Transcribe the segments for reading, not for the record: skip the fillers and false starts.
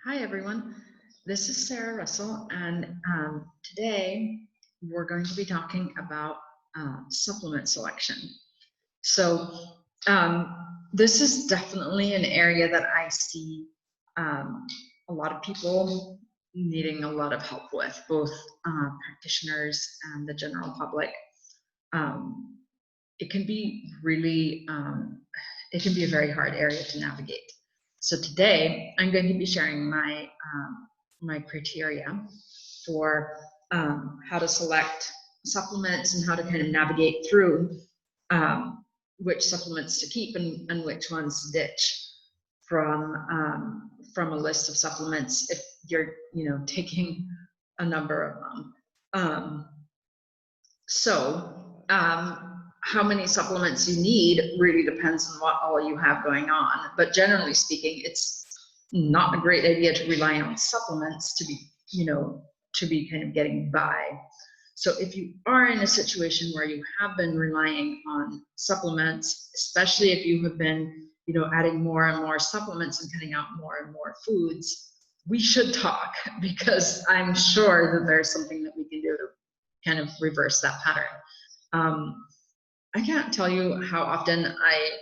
Hi everyone, this is Sarah Russell, and today we're going to be talking about supplement selection. So this is definitely an area that I see a lot of people needing a lot of help with, both practitioners and the general public. It can be really, it can be a very hard area to navigate. So today I'm going to be sharing my my criteria for how to select supplements and how to kind of navigate through which supplements to keep and which ones to ditch from a list of supplements if you're taking a number of them. How many supplements you need really depends on what all you have going on. But generally speaking, it's not a great idea to rely on supplements to be kind of getting by. So if you are in a situation where you have been relying on supplements, especially if you have been, adding more and more supplements and cutting out more and more foods, we should talk, because I'm sure that there's something that we can do to kind of reverse that pattern. I can't tell you how often I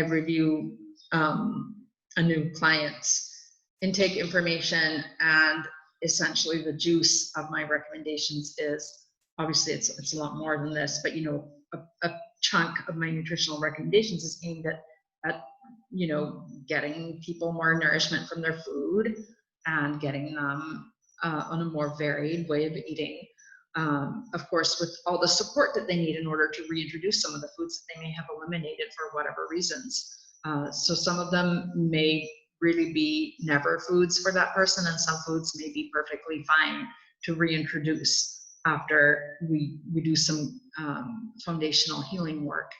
review a new client's intake information, and essentially the juice of my recommendations is, obviously it's a lot more than this, but a chunk of my nutritional recommendations is aimed at getting people more nourishment from their food and getting them on a more varied way of eating. Of course, with all the support that they need in order to reintroduce some of the foods that they may have eliminated for whatever reasons. So some of them may really be never foods for that person, and some foods may be perfectly fine to reintroduce after we do some foundational healing work.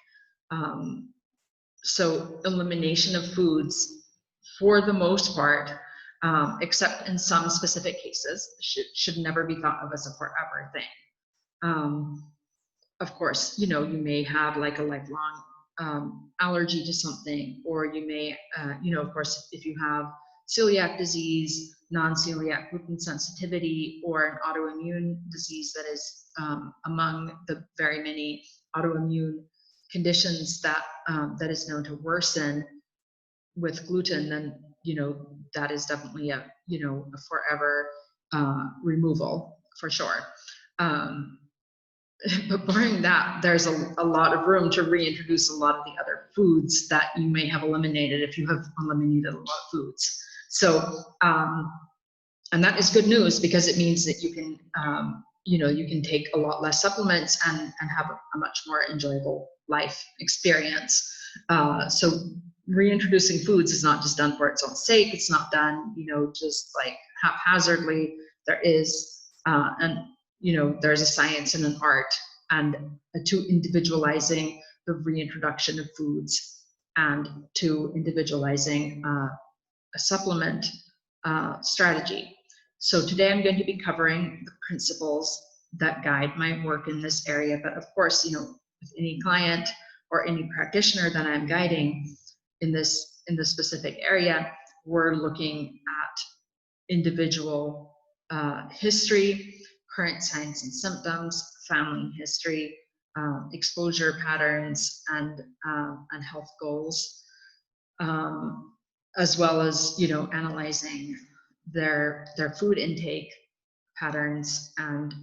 So elimination of foods, for the most part, except in some specific cases, should never be thought of as a forever thing. Of course, you may have like a lifelong allergy to something, or you may, of course, if you have celiac disease, non-celiac gluten sensitivity, or an autoimmune disease that is among the very many autoimmune conditions that is known to worsen with gluten, then that is definitely a forever removal for sure. But barring that, there's a lot of room to reintroduce a lot of the other foods that you may have eliminated if you have eliminated a lot of foods. So and that is good news, because it means that you can you can take a lot less supplements and have a much more enjoyable life experience. So reintroducing foods is not just done for its own sake. It's not done, just like haphazardly. There is, there's a science and an art and to individualizing the reintroduction of foods and to individualizing a supplement strategy. So today I'm going to be covering the principles that guide my work in this area. But of course, with any client or any practitioner that I'm guiding in this specific area, we're looking at individual history, current signs and symptoms, family history, exposure patterns, and health goals, as well as analyzing their food intake patterns and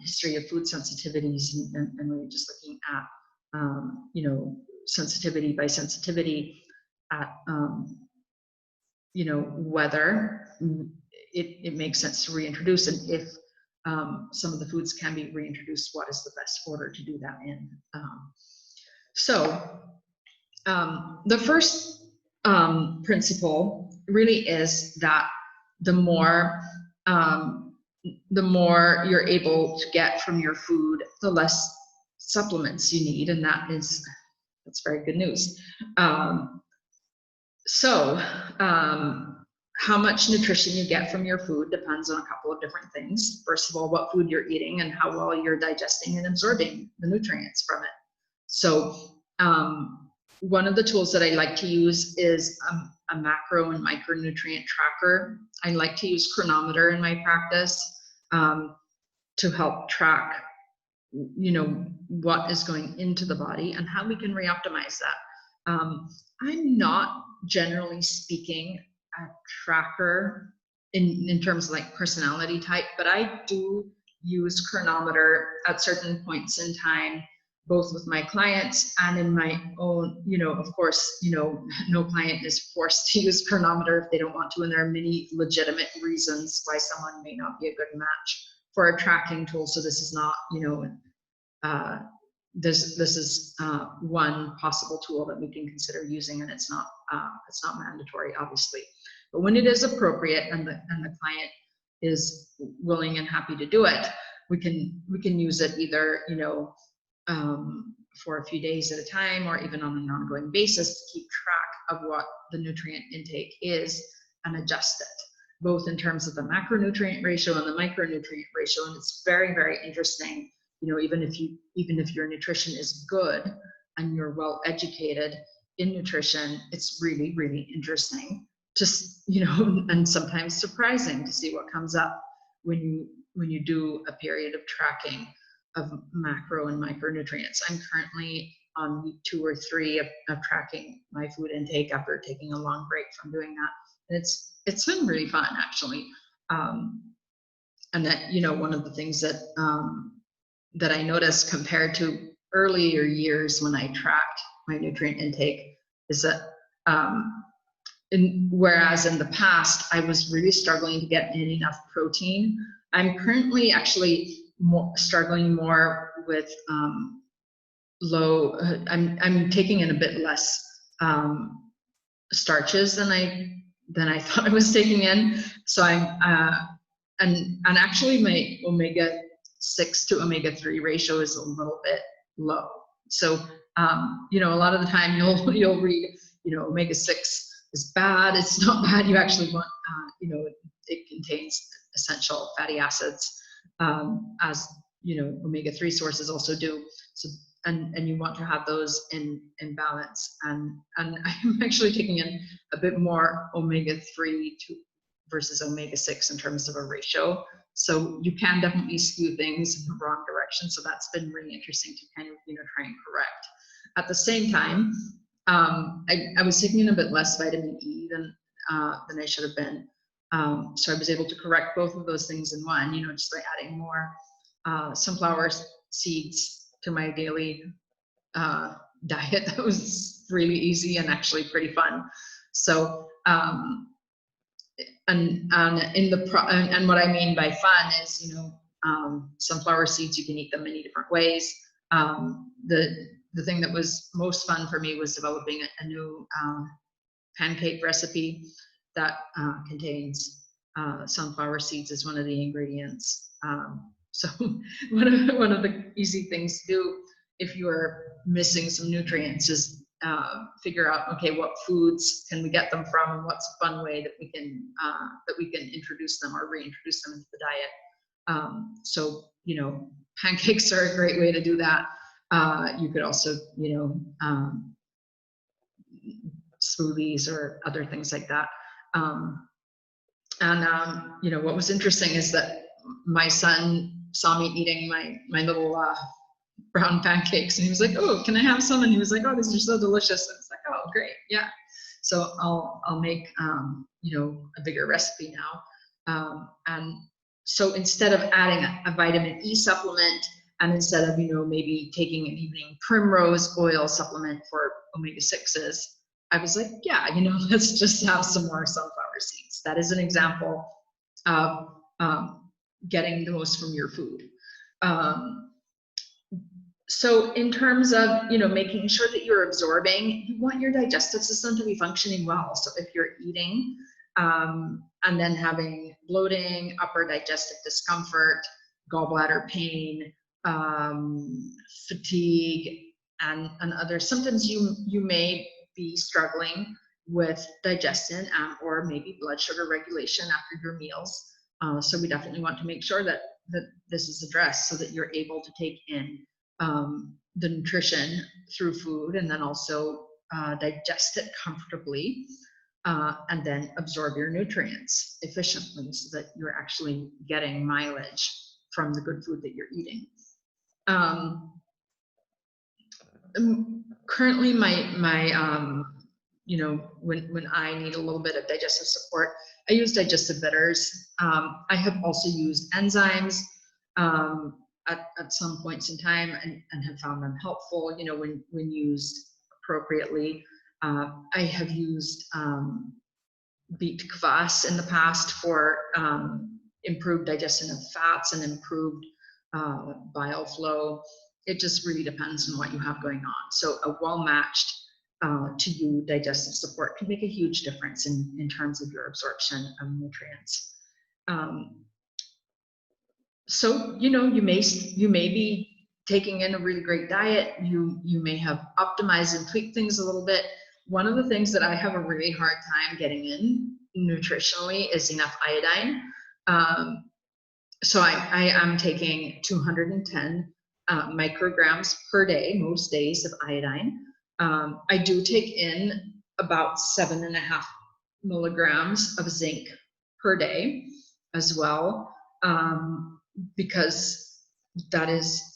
history of food sensitivities, and really just looking at sensitivity by sensitivity at whether it makes sense to reintroduce, and if some of the foods can be reintroduced, what is the best order to do that in. So the first principle really is that the more you're able to get from your food, the less supplements you need, and that's very good news. How much nutrition you get from your food depends on a couple of different things. First of all, what food you're eating and how well you're digesting and absorbing the nutrients from it. So one of the tools that I like to use is a macro and micronutrient tracker. I like to use Chronometer in my practice to help track, you know, what is going into the body and how we can reoptimize that. I'm not, generally speaking, a tracker in terms of like personality type, but I do use Chronometer at certain points in time, both with my clients and in my own, you know, of course, you know, no client is forced to use Chronometer if they don't want to, and there are many legitimate reasons why someone may not be a good match for a tracking tool. So this is not, you know, this is one possible tool that we can consider using, and it's not mandatory, obviously. But when it is appropriate and the client is willing and happy to do it, we can use it either, you know, for a few days at a time, or even on an ongoing basis to keep track of what the nutrient intake is and adjust it, both in terms of the macronutrient ratio and the micronutrient ratio. And it's very, very interesting. You know, even if your nutrition is good and you're well educated in nutrition, it's really, really interesting, just, you know, and sometimes surprising to see what comes up when you do a period of tracking of macro and micronutrients. I'm currently on week 2 or 3 of tracking my food intake after taking a long break from doing that. And it's been really fun, actually. And that, you know, one of the things that that I noticed compared to earlier years when I tracked my nutrient intake is that whereas in the past I was really struggling to get in enough protein, I'm currently actually struggling more with low. I'm taking in a bit less starches than I thought I was taking in. So I'm and actually my omega-6 to omega-3 ratio is a little bit low. So you know, a lot of the time you'll read, you know, omega-6 is bad. It's not bad. You actually want, you know, it contains essential fatty acids, as you know, omega-3 sources also do. So and you want to have those in balance. And I'm actually taking in a bit more omega-3 versus omega-6 in terms of a ratio. So you can definitely skew things in the wrong direction. So that's been really interesting to kind of, you know, try and correct. At the same time, I was taking in a bit less vitamin E than I should have been. So I was able to correct both of those things in one, you know, just by adding more sunflower seeds to my daily diet. That was really easy and actually pretty fun. So and what I mean by fun is, you know, sunflower seeds, you can eat them many different ways. The thing that was most fun for me was developing a new pancake recipe that contains sunflower seeds as one of the ingredients. So one of the easy things to do if you are missing some nutrients is figure out, okay, what foods can we get them from, and what's a fun way that we can introduce them or reintroduce them into the diet. So, you know, pancakes are a great way to do that. You could also, you know, smoothies or other things like that. You know, what was interesting is that my son saw me eating my little brown pancakes, and he was like, "Oh, can I have some?" And he was like, "Oh, these are so delicious." And it's like, "Oh, great, yeah." So I'll make you know, a bigger recipe now. And so instead of adding a vitamin E supplement, and instead of, you know, maybe taking an evening primrose oil supplement for omega-6s, I was like, yeah, you know, let's just have some more sunflower seeds. That is an example of getting the most from your food. So in terms of, you know, making sure that you're absorbing, you want your digestive system to be functioning well. So if you're eating and then having bloating, upper digestive discomfort, gallbladder pain, fatigue, and other symptoms, you may be struggling with digestion or maybe blood sugar regulation after your meals. So we definitely want to make sure that this is addressed so that you're able to take in the nutrition through food, and then also digest it comfortably. and then absorb your nutrients efficiently so that you're actually getting mileage from the good food that you're eating. Currently, you know, when I need a little bit of digestive support, I use digestive bitters. I have also used enzymes at some points in time and have found them helpful, you know, when used appropriately. I have used beet kvass in the past for improved digestion of fats and improved bile flow. It just really depends on what you have going on. So a well-matched to you digestive support can make a huge difference in terms of your absorption of nutrients. So, you know, you may be taking in a really great diet. You may have optimized and tweaked things a little bit. One of the things that I have a really hard time getting in nutritionally is enough iodine. So I am taking 210 micrograms per day, most days, of iodine. I do take in about 7.5 milligrams of zinc per day as well, because that is,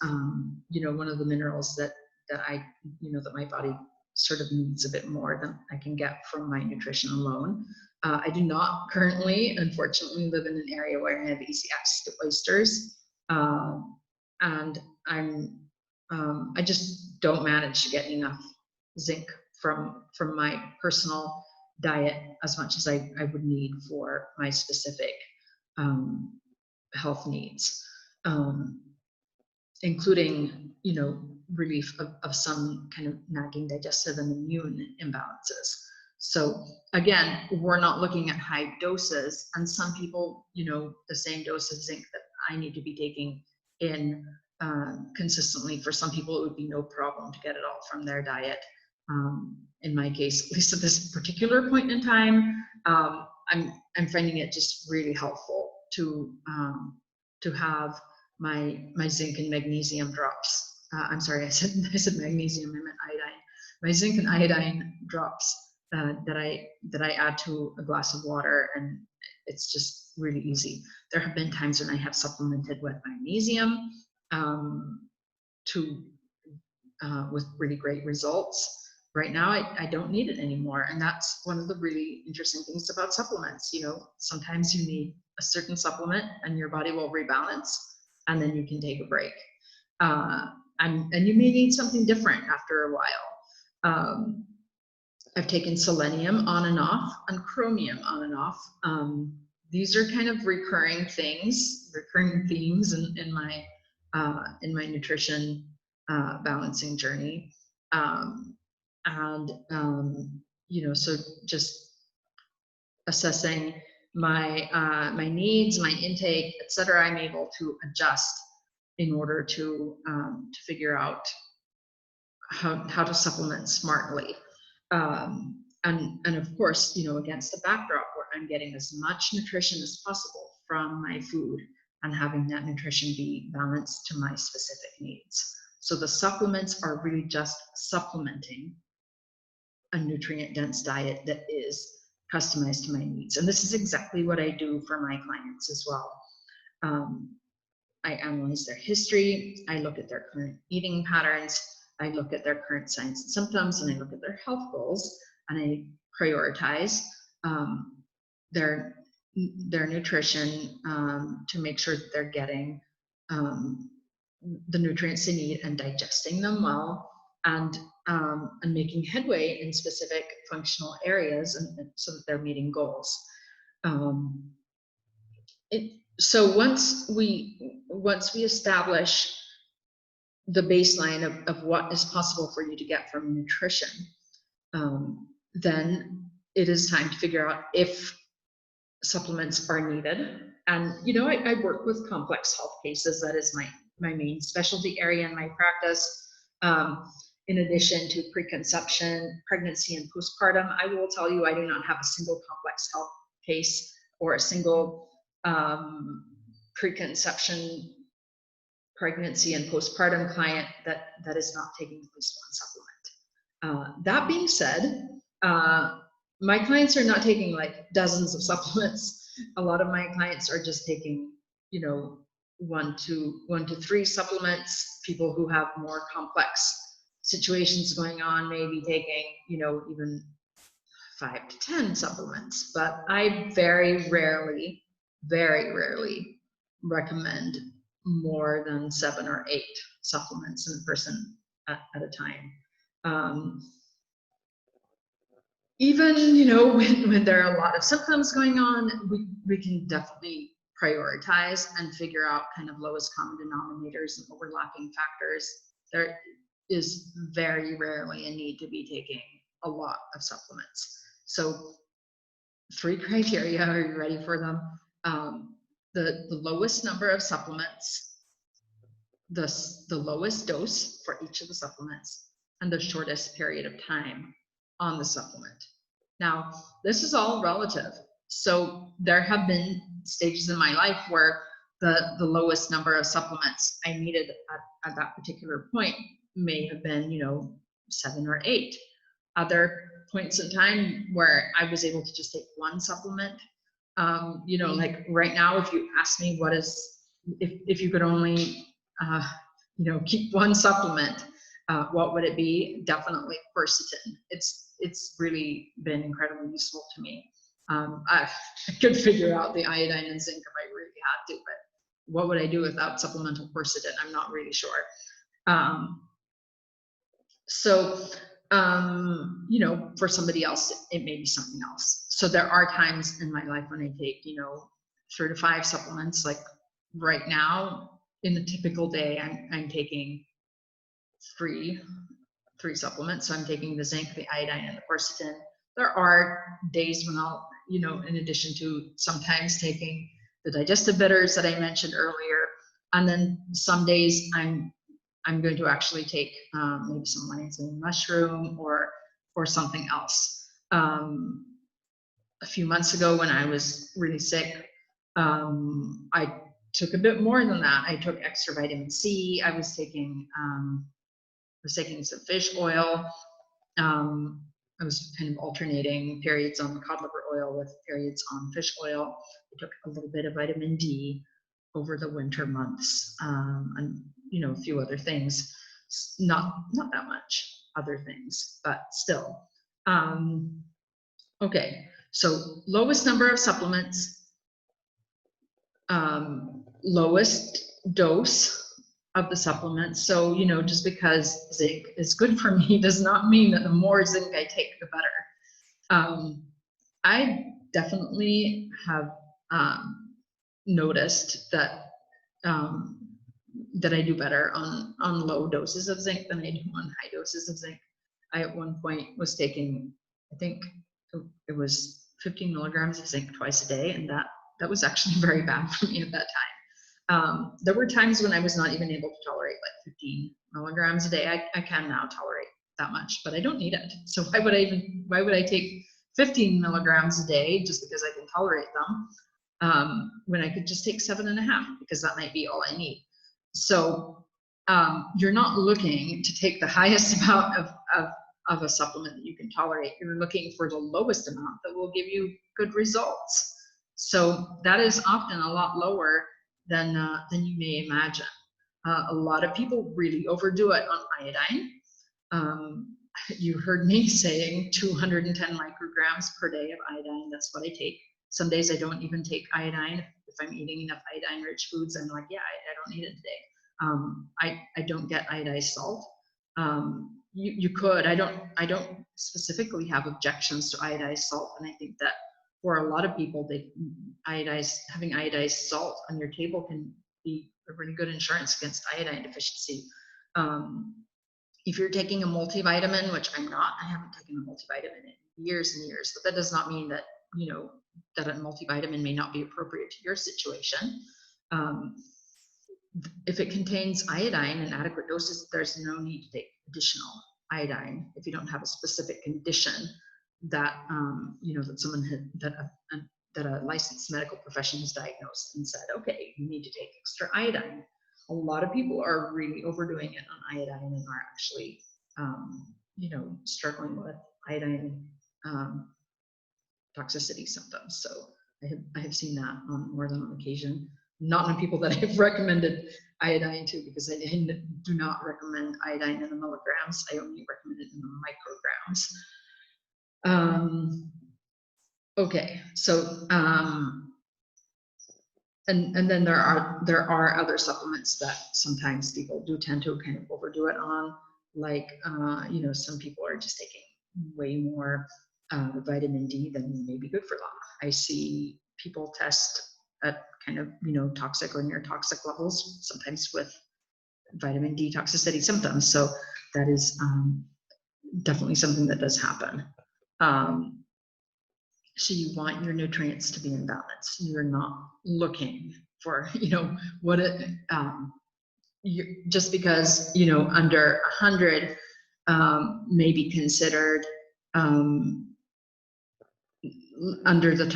you know, one of the minerals that I, you know, that my body sort of needs a bit more than I can get from my nutrition alone. I do not currently, unfortunately, live in an area where I have easy access to oysters, and I just don't manage to get enough zinc from my personal diet as much as I would need for my specific health needs, including, you know, relief of some kind of nagging digestive and immune imbalances. So again, we're not looking at high doses, and some people, you know, the same dose of zinc that I need to be taking in consistently, for some people it would be no problem to get it all from their diet. In my case, at least at this particular point in time, I'm finding it just really helpful to have my zinc and magnesium drops. I'm sorry, I said magnesium, I meant iodine. My zinc and iodine drops that I add to a glass of water, and it's just really easy. There have been times when I have supplemented with magnesium with really great results. Right now, I don't need it anymore, and that's one of the really interesting things about supplements. You know, sometimes you need a certain supplement, and your body will rebalance, and then you can take a break. And you may need something different after a while. I've taken selenium on and off, and chromium on and off. These are kind of recurring themes in my nutrition balancing journey. You know, so just assessing my my needs, my intake, etc. I'm able to adjust in order to figure out how to supplement smartly. And of course, you know, against the backdrop where I'm getting as much nutrition as possible from my food and having that nutrition be balanced to my specific needs. So the supplements are really just supplementing a nutrient-dense diet that is customized to my needs. And this is exactly what I do for my clients as well. I analyze their history, I look at their current eating patterns, I look at their current signs and symptoms, and I look at their health goals, and I prioritize their nutrition to make sure that they're getting the nutrients they need and digesting them well, and making headway in specific functional areas, and so that they're meeting goals. So once we establish the baseline of what is possible for you to get from nutrition, then it is time to figure out if supplements are needed. And you know, I work with complex health cases. That is my main specialty area in my practice. In addition to preconception, pregnancy, and postpartum, I will tell you I do not have a single complex health case or a single preconception, pregnancy, and postpartum client that is not taking at least one supplement. That being said, my clients are not taking like dozens of supplements. A lot of my clients are just taking, you know, 1 to 3 supplements. People who have more complex situations going on may be taking, you know, even 5 to 10 supplements. But I very rarely recommend more than 7 or 8 supplements in a person at a time. Even, you know, when there are a lot of symptoms going on, we can definitely prioritize and figure out kind of lowest common denominators and overlapping factors. There is very rarely a need to be taking a lot of supplements. So 3 criteria, are you ready for them? The lowest number of supplements, the lowest dose for each of the supplements, and the shortest period of time on the supplement. Now, this is all relative. So there have been stages in my life where the lowest number of supplements I needed at that particular point may have been, you know, 7 or 8. Other points in time where I was able to just take 1 supplement. You know, like right now, if you ask me what is, if you could only, you know, keep 1 supplement, what would it be? Definitely quercetin. It's really been incredibly useful to me. I could figure out the iodine and zinc if I really had to, but what would I do without supplemental quercetin? I'm not really sure. So, you know, for somebody else, it may be something else. So there are times in my life when I take, you know, 3 to 5 supplements. Like right now, in a typical day, I'm taking three supplements. So I'm taking the zinc, the iodine, and the quercetin. There are days when I'll, you know, in addition to sometimes taking the digestive bitters that I mentioned earlier, and then some days I'm going to actually take maybe some lion's-mane mushroom or something else. A few months ago when I was really sick, I took a bit more than that. I took extra vitamin C. I was taking some fish oil. I was kind of alternating periods on cod liver oil with periods on fish oil. I took a little bit of vitamin D over the winter months, and you know, a few other things. Not that much other things, but still. Okay, so lowest number of supplements, lowest dose of the supplements. So, you know, just because zinc is good for me does not mean that the more zinc I take, the better. I definitely have noticed that that I do better on low doses of zinc than I do on high doses of zinc. I at one point was taking, I think it was 15 milligrams of zinc twice a day, and that was actually very bad for me at that time. There were times when I was not even able to tolerate like 15 milligrams a day. I can now tolerate that much, but I don't need it. So why would I take 15 milligrams a day just because I can tolerate them, when I could just take 7.5, because that might be all I need. So you're not looking to take the highest amount of a supplement that you can tolerate. You're looking for the lowest amount that will give you good results. So that is often a lot lower than you may imagine. A lot of people really overdo it on iodine. You heard me saying 210 micrograms per day of iodine. That's what I take. Some days I don't even take iodine. If I'm eating enough iodine-rich foods, I'm like, yeah, I don't need it today. I don't get iodized salt. You could. I don't specifically have objections to iodized salt, and I think that for a lot of people, having iodized salt on your table can be a really good insurance against iodine deficiency. If you're taking a multivitamin, which I'm not, I haven't taken a multivitamin in years and years, but that does not mean that, you know, that a multivitamin may not be appropriate to your situation. If it contains iodine in adequate doses, there's no need to take additional iodine if you don't have a specific condition that, you know, that someone had, that a licensed medical profession has diagnosed and said, okay, you need to take extra iodine. A lot of people are really overdoing it on iodine and are actually, you know, struggling with iodine toxicity symptoms. So I have seen that on more than one occasion. Not in people that I've recommended iodine to, because I do not recommend iodine in the milligrams. I only recommend it in the micrograms. Okay, so and then there are other supplements that sometimes people do tend to kind of overdo it on, like you know, some people are just taking way more vitamin D than may be good for them. I see people test at kind of, you know, toxic or near toxic levels, sometimes with vitamin D toxicity symptoms. So that is definitely something that does happen. So you want your nutrients to be in balance. You're not looking for, you know, what it, just because, you know, under 100 may be considered under the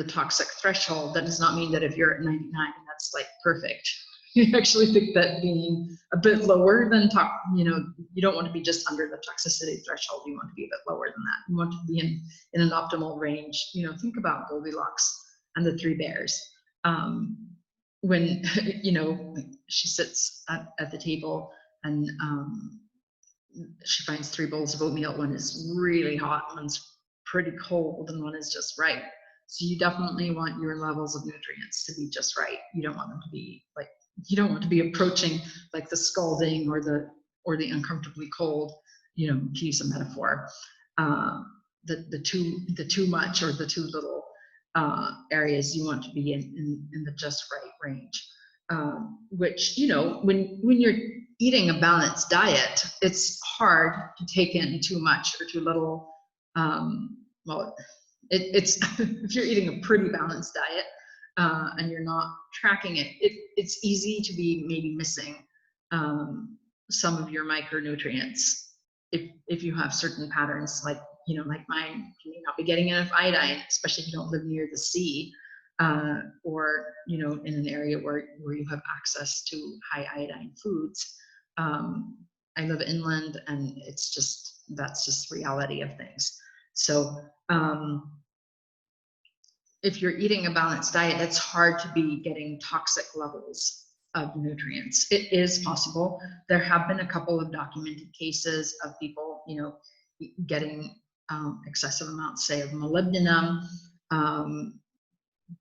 toxic threshold. That does not mean that if you're at 99, that's like perfect. You actually think that being a bit lower than you know, you don't want to be just under the toxicity threshold. You want to be a bit lower than that. You want to be in an optimal range. You know, think about Goldilocks and the three bears. When, you know, she sits at the table and she finds 3 bowls of oatmeal. One is really hot, one's pretty cold, and one is just right. So you definitely want your levels of nutrients to be just right. You don't want them to be like, you don't want to be approaching like the scalding or the uncomfortably cold, you know, to use a metaphor. The too much or the too little areas you want to be in the just right range. Which, you know, when you're eating a balanced diet, it's hard to take in too much or too little. Well, it's if you're eating a pretty balanced diet and you're not tracking it, it's easy to be maybe missing some of your micronutrients if you have certain patterns, like, you know, like mine. You may not be getting enough iodine, especially if you don't live near the sea, or, you know, in an area where you have access to high iodine foods. I live inland, and that's just reality of things. So if you're eating a balanced diet, it's hard to be getting toxic levels of nutrients. It is possible. There have been a couple of documented cases of people, you know, getting excessive amounts, say, of molybdenum,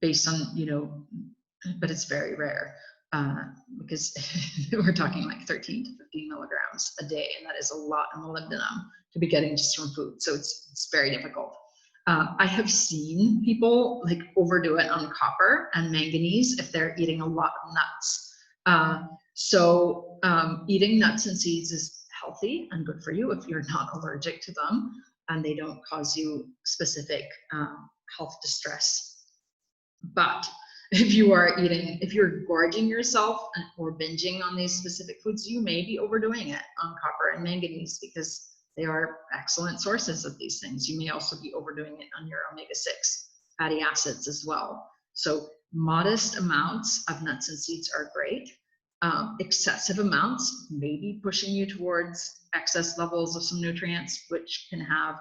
based on, you know, but it's very rare, because we're talking like 13 to 15 milligrams a day, and that is a lot of molybdenum to be getting just from food. So it's very difficult. I have seen people like overdo it on copper and manganese if they're eating a lot of nuts. So eating nuts and seeds is healthy and good for you if you're not allergic to them and they don't cause you specific health distress. But if you're gorging yourself or binging on these specific foods, you may be overdoing it on copper and manganese, because they are excellent sources of these things. You may also be overdoing it on your omega-6 fatty acids as well. So modest amounts of nuts and seeds are great. Excessive amounts may be pushing you towards excess levels of some nutrients, which can have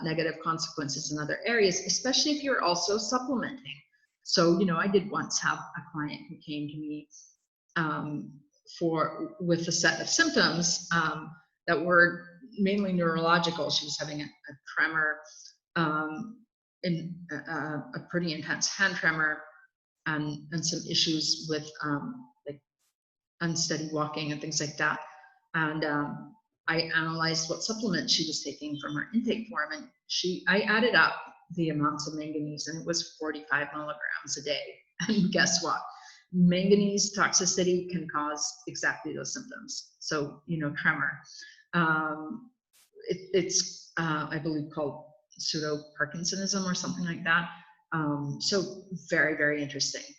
negative consequences in other areas, especially if you're also supplementing. So, you know, I did once have a client who came to me with a set of symptoms that were mainly neurological. She was having a tremor, a pretty intense hand tremor, and some issues with like unsteady walking and things like that. And I analyzed what supplements she was taking from her intake form, and I added up the amounts of manganese, and it was 45 milligrams a day. And guess what? Manganese toxicity can cause exactly those symptoms. So, you know, tremor. It's I believe called pseudo-Parkinsonism or something like that. So very, very interesting.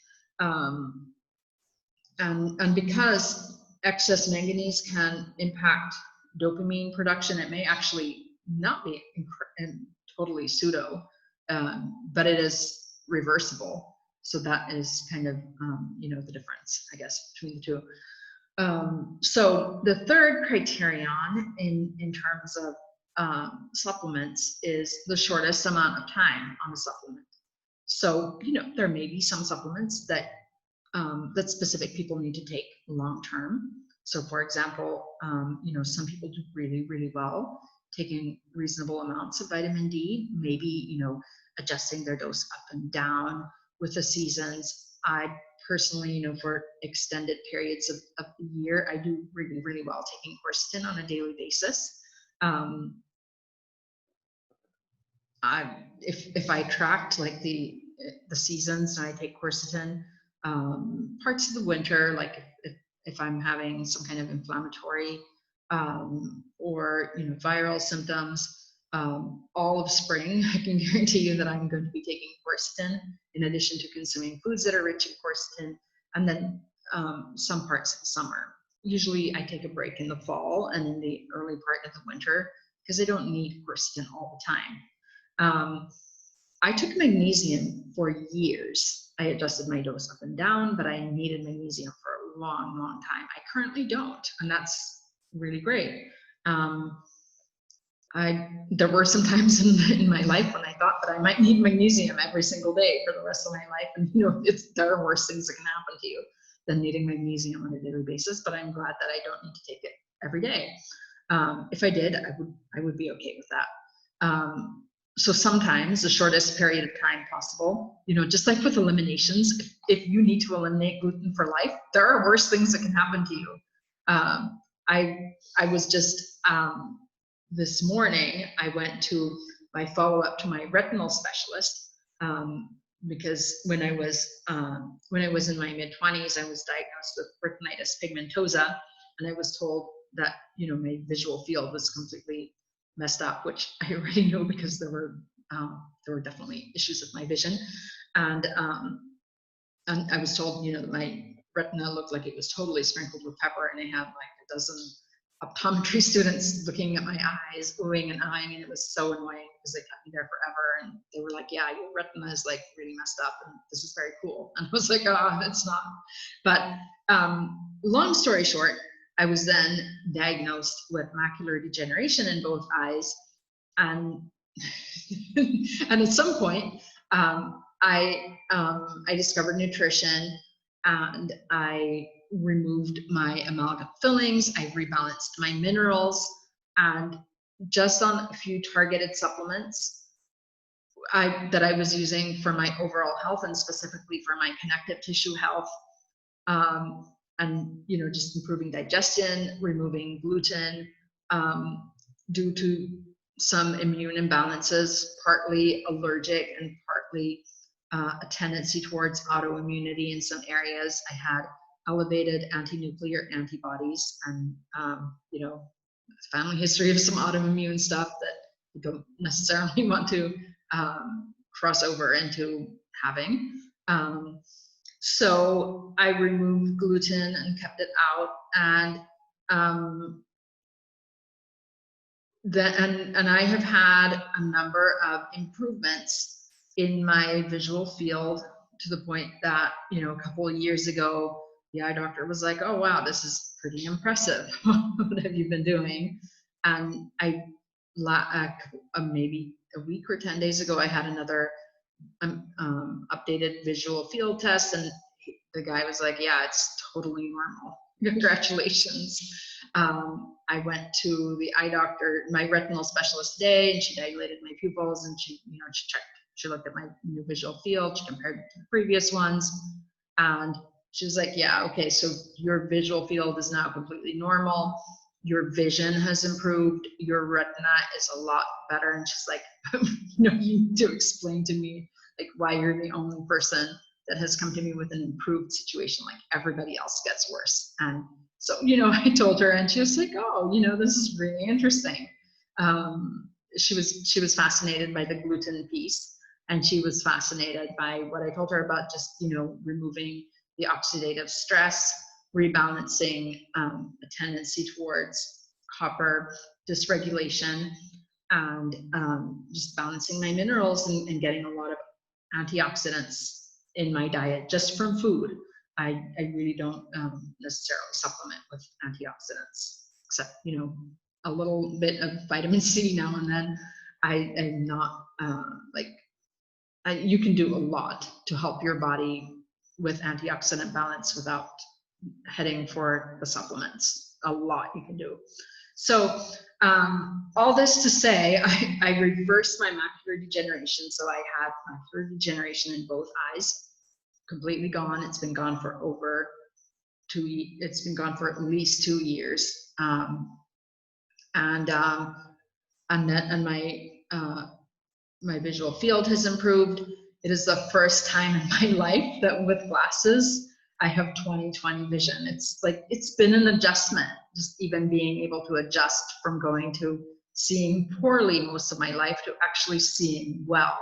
And because excess manganese can impact dopamine production, it may actually not be totally pseudo, but it is reversible. So that is kind of, you know, the difference, I guess, between the two. So the third criterion in terms of supplements is the shortest amount of time on a supplement. So, you know, there may be some supplements that that specific people need to take long term. So, for example, you know, some people do really, really well taking reasonable amounts of vitamin D, maybe, you know, adjusting their dose up and down with the seasons. I personally, you know, for extended periods of the year, I do really, really well taking quercetin on a daily basis. If I tracked like the seasons and I take quercetin, parts of the winter, like if I'm having some kind of inflammatory or, you know, viral symptoms, all of spring, I can guarantee you that I'm going to be taking quercetin in addition to consuming foods that are rich in quercetin, and then some parts of the summer. Usually I take a break in the fall and in the early part of the winter because I don't need quercetin all the time. I took magnesium for years. I adjusted my dose up and down, but I needed magnesium for a long, long time. I currently don't, and that's really great. There were some times in my life when I thought that I might need magnesium every single day for the rest of my life, and you know, there are worse things that can happen to you than needing magnesium on a daily basis. But I'm glad that I don't need to take it every day. If I did, I would be okay with that. So sometimes the shortest period of time possible, you know, just like with eliminations, if you need to eliminate gluten for life, there are worse things that can happen to you. I was just, this morning, I went to my follow-up to my retinal specialist, because when I was in my mid-20s, I was diagnosed with retinitis pigmentosa, and I was told that, you know, my visual field was completely messed up, which I already know because there were definitely issues with my vision, and I was told, you know, that my retina looked like it was totally sprinkled with pepper, and I had like a dozen optometry students looking at my eyes, oohing and eyeing, and it was so annoying because they kept me there forever, and they were like, "Yeah, your retina is like really messed up, and this is very cool." And I was like, "Oh, it's not." But long story short, I was then diagnosed with macular degeneration in both eyes, and and at some point, I discovered nutrition, and I removed my amalgam fillings. I rebalanced my minerals, and just on a few targeted supplements that I was using for my overall health and specifically for my connective tissue health. And, you know, just improving digestion, removing gluten, due to some immune imbalances, partly allergic and partly a tendency towards autoimmunity in some areas. I had elevated anti-nuclear antibodies, and, you know, family history of some autoimmune stuff that you don't necessarily want to cross over into having. So I removed gluten and kept it out, and and I have had a number of improvements in my visual field to the point that, you know, a couple of years ago, the eye doctor was like, "Oh wow, this is pretty impressive. What have you been doing?" And maybe a week or 10 days ago, I had another updated visual field test, and the guy was like, "Yeah, it's totally normal. Congratulations." I went to the eye doctor, my retinal specialist today, and she dilated my pupils, and she, you know, she looked at my new visual field, she compared it to the previous ones, and she was like, "Yeah, okay, so your visual field is now completely normal. Your vision has improved. Your retina is a lot better." And she's like, "You know, you need to explain to me like why you're the only person that has come to me with an improved situation. Like everybody else gets worse." And so, you know, I told her, and she was like, "Oh, you know, this is really interesting." She was fascinated by the gluten piece, and she was fascinated by what I told her about just, you know, removing the oxidative stress, rebalancing a tendency towards copper dysregulation, and just balancing my minerals and getting a lot of antioxidants in my diet just from food. I really don't necessarily supplement with antioxidants, except, you know, a little bit of vitamin C now and then. I am not you can do a lot to help your body with antioxidant balance without heading for the supplements. A lot you can do. So all this to say, I reversed my macular degeneration. So I had macular degeneration in both eyes, completely gone. It's been gone for over it's been gone for at least 2 years. And my visual field has improved. It is the first time in my life that with glasses, I have 20/20 vision. It's been an adjustment, just even being able to adjust from going to seeing poorly most of my life to actually seeing well.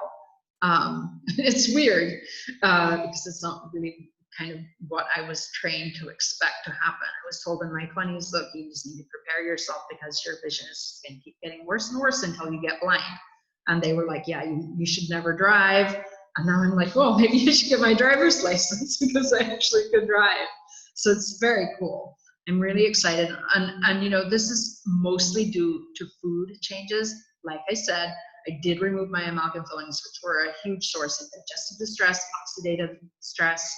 It's weird because it's not really kind of what I was trained to expect to happen. I was told in my 20s, look, you just need to prepare yourself because your vision is going to keep getting worse and worse until you get blind. And they were like, yeah, you should never drive. And now I'm like, well, maybe I should get my driver's license because I actually could drive. So it's very cool. I'm really excited. And you know, this is mostly due to food changes. Like I said, I did remove my amalgam fillings, which were a huge source of digestive distress, oxidative stress,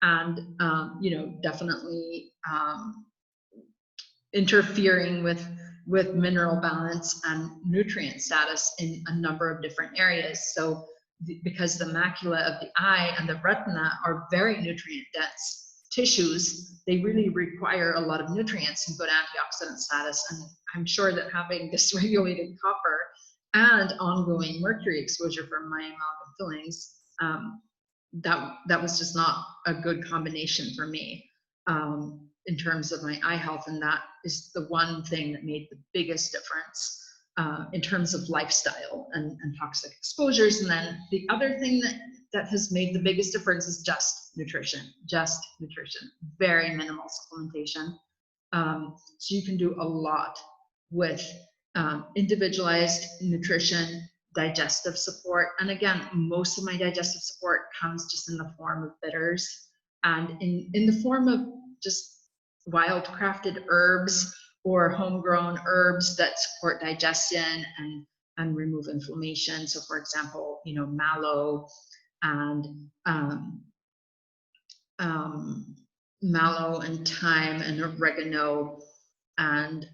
and you know, definitely interfering with mineral balance and nutrient status in a number of different areas. So because the macula of the eye and the retina are very nutrient dense tissues, they really require a lot of nutrients and good antioxidant status. And I'm sure that having dysregulated copper and ongoing mercury exposure from my amalgam fillings, that was just not a good combination for me in terms of my eye health. And that is the one thing that made the biggest difference in terms of lifestyle and toxic exposures. And then the other thing that has made the biggest difference is just nutrition, very minimal supplementation. So you can do a lot with individualized nutrition, digestive support. And again, most of my digestive support comes just in the form of bitters and in the form of just wild-crafted herbs or homegrown herbs that support digestion and remove inflammation. So for example, you know, mallow and thyme and oregano and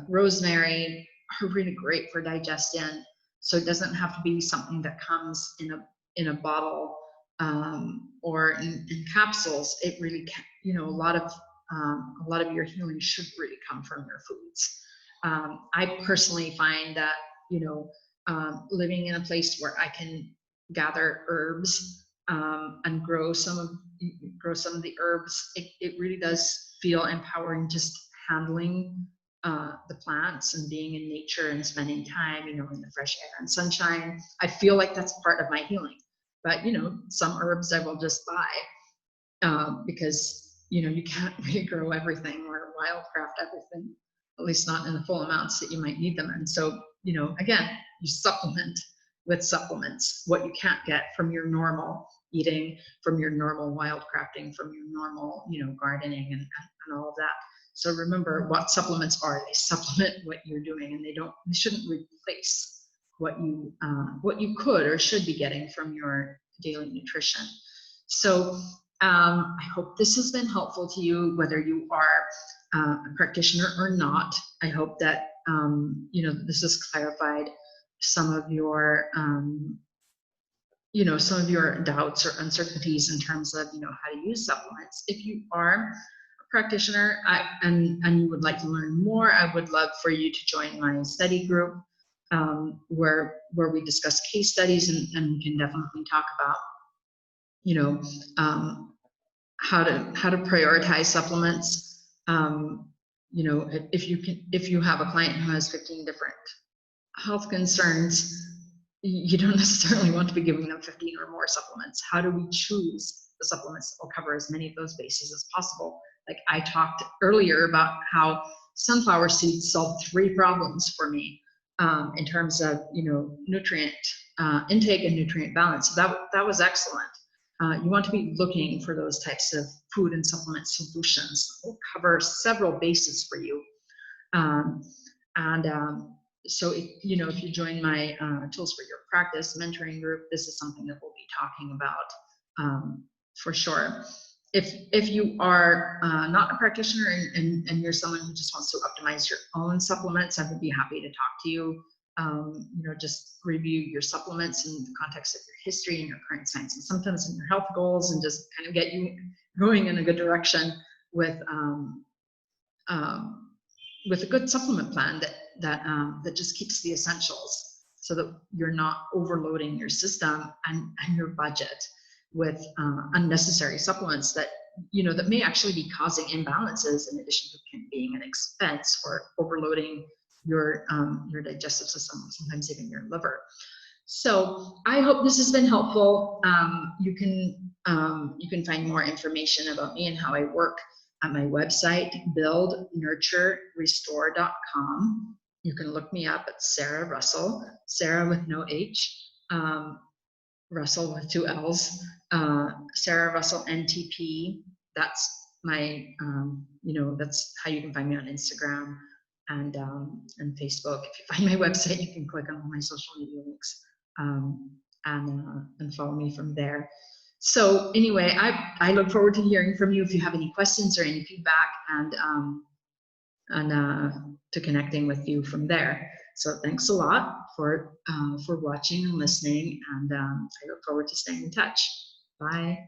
rosemary are really great for digestion. So it doesn't have to be something that comes in a bottle or in capsules. It really can, you know, a lot of your healing should really come from your foods. I personally find that, you know, living in a place where I can gather herbs and grow some of the herbs, it really does feel empowering just handling the plants and being in nature and spending time, you know, in the fresh air and sunshine. I feel like that's part of my healing. But, you know, some herbs I will just buy because, you know, you can't really grow everything or wildcraft everything, at least not in the full amounts that you might need them. And so, you know, again, you supplement with supplements what you can't get from your normal eating, from your normal wildcrafting, from your normal, you know, gardening and all of that. So remember what supplements are. They supplement what you're doing, and they shouldn't replace what you could or should be getting from your daily nutrition. So I hope this has been helpful to you, whether you are a practitioner or not. I hope that you know, this has clarified some of your you know, some of your doubts or uncertainties in terms of, you know, how to use supplements. If you are practitioner and you would like to learn more, I would love for you to join my study group where we discuss case studies and we can definitely talk about, you know, how to prioritize supplements. You know, if you have a client who has 15 different health concerns, you don't necessarily want to be giving them 15 or more supplements. How do we choose the supplements that will cover as many of those bases as possible? Like I talked earlier about how sunflower seeds solved 3 problems for me in terms of, you know, nutrient intake and nutrient balance. So that was excellent. You want to be looking for those types of food and supplement solutions that will cover several bases for you. And so, you know, if you join my Tools for Your Practice mentoring group, this is something that we'll be talking about for sure. If you are not a practitioner and you're someone who just wants to optimize your own supplements, I would be happy to talk to you. You know, just review your supplements in the context of your history and your current science and symptoms and your health goals, and just kind of get you going in a good direction with a good supplement plan that just keeps the essentials, so that you're not overloading your system and your budget with unnecessary supplements that, you know, that may actually be causing imbalances in addition to being an expense or overloading your digestive system, sometimes even your liver. So I hope this has been helpful. You can find more information about me and how I work at my website, buildnurturerestore.com. You can look me up at Sarah Russell, Sarah with no H, Russell with 2 L's, Sarah Russell NTP. That's my, you know, that's how you can find me on Instagram and Facebook. If you find my website, you can click on all my social media links and follow me from there. So anyway, I look forward to hearing from you if you have any questions or any feedback, and to connecting with you from there. So thanks a lot for watching and listening, and I look forward to staying in touch. Bye.